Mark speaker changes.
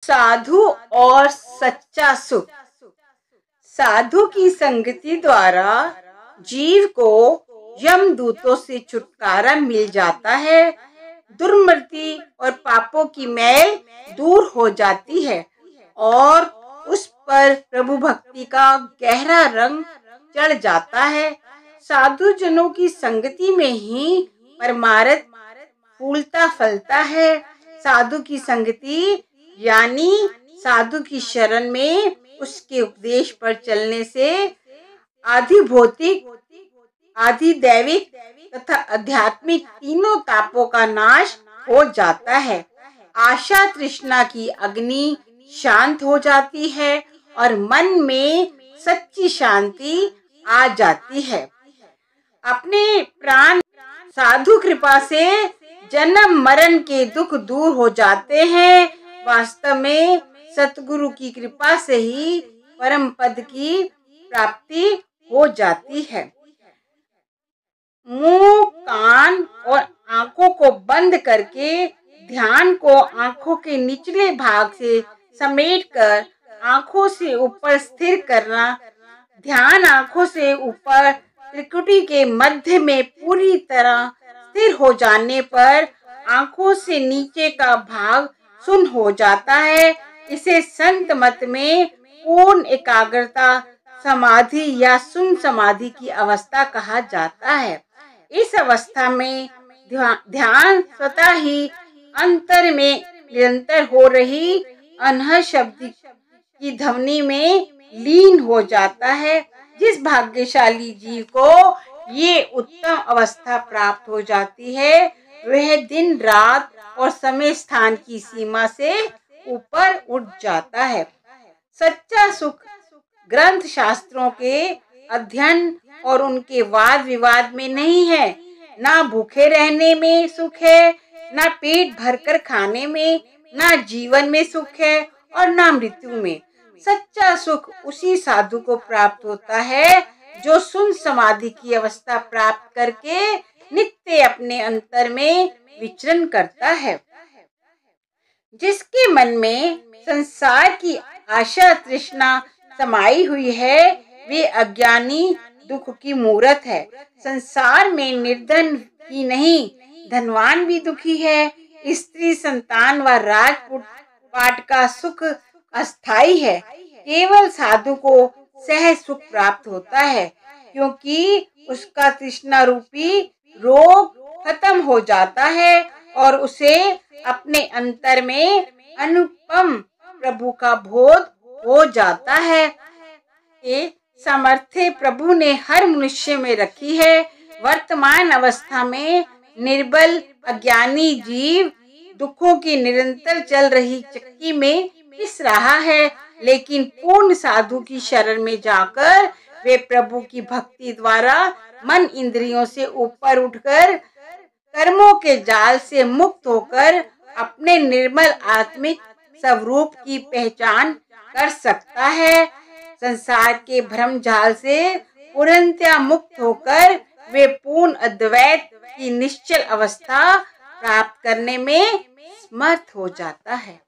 Speaker 1: साधु और सच्चा सुख। साधु की संगति द्वारा जीव को यमदूतों से छुटकारा मिल जाता है, दुर्मति और पापों की मैल दूर हो जाती है और उस पर प्रभु भक्ति का गहरा रंग चढ़ जाता है। साधु जनों की संगति में ही परमार्थ फूलता फलता है। साधु की संगति यानी साधु की शरण में उसके उपदेश पर चलने से आधि भौतिक, आधि दैविक तथा आध्यात्मिक तीनों तापों का नाश हो जाता है। आशा तृष्णा की अग्नि शांत हो जाती है और मन में सच्ची शांति आ जाती है। अपने प्राण साधु कृपा से जन्म मरण के दुख दूर हो जाते हैं। वास्तव में सतगुरु की कृपा से ही परम पद की प्राप्ति हो जाती है। मुंह, कान और आंखों को बंद करके ध्यान को आंखों के निचले भाग से समेटकर आंखों से ऊपर स्थिर करना। ध्यान आंखों से ऊपर त्रिकुटी के मध्य में पूरी तरह स्थिर हो जाने पर आंखों से नीचे का भाग शून्य हो जाता है। इसे संत मत में पूर्ण एकाग्रता समाधि या शून्य समाधि की अवस्था कहा जाता है। इस अवस्था में ध्यान स्वतः ही अंतर में निरंतर हो रही अनहद शब्द की ध्वनि में लीन हो जाता है। जिस भाग्यशाली जीव को ये उत्तम अवस्था प्राप्त हो जाती है, वह दिन रात और समय स्थान की सीमा से ऊपर उठ जाता है। सच्चा सुख ग्रंथ शास्त्रों के अध्ययन और उनके वाद विवाद में नहीं है। ना भूखे रहने में सुख है, ना पेट भरकर खाने में, ना जीवन में सुख है और ना मृत्यु में। सच्चा सुख उसी साधु को प्राप्त होता है जो शून्य समाधि की अवस्था प्राप्त करके नित्य अपने अंतर में विचरण करता है। जिसके मन में संसार की आशा तृष्णा समाई हुई है, वे अज्ञानी दुख की मूरत है। संसार में निर्धन ही नहीं, धनवान भी दुखी है। स्त्री संतान व राजपूत पाट का सुख अस्थाई है। केवल साधु को सहज सुख प्राप्त होता है, क्योंकि उसका तृष्णा रूपी रोग खत्म हो जाता है और उसे अपने अंतर में अनुपम प्रभु का बोध हो जाता है। ये सामर्थ्य प्रभु ने हर मनुष्य में रखी है। वर्तमान अवस्था में निर्बल अज्ञानी जीव दुखों की निरंतर चल रही चक्की में पिस रहा है, लेकिन पूर्ण साधु की शरण में जाकर वे प्रभु की भक्ति द्वारा मन इंद्रियों से ऊपर उठकर कर्मों के जाल से मुक्त होकर अपने निर्मल आत्मिक स्वरूप की पहचान कर सकता है। संसार के भ्रम जाल से पूर्णतया मुक्त होकर वे पूर्ण अद्वैत की निश्चल अवस्था प्राप्त करने में समर्थ हो जाता है।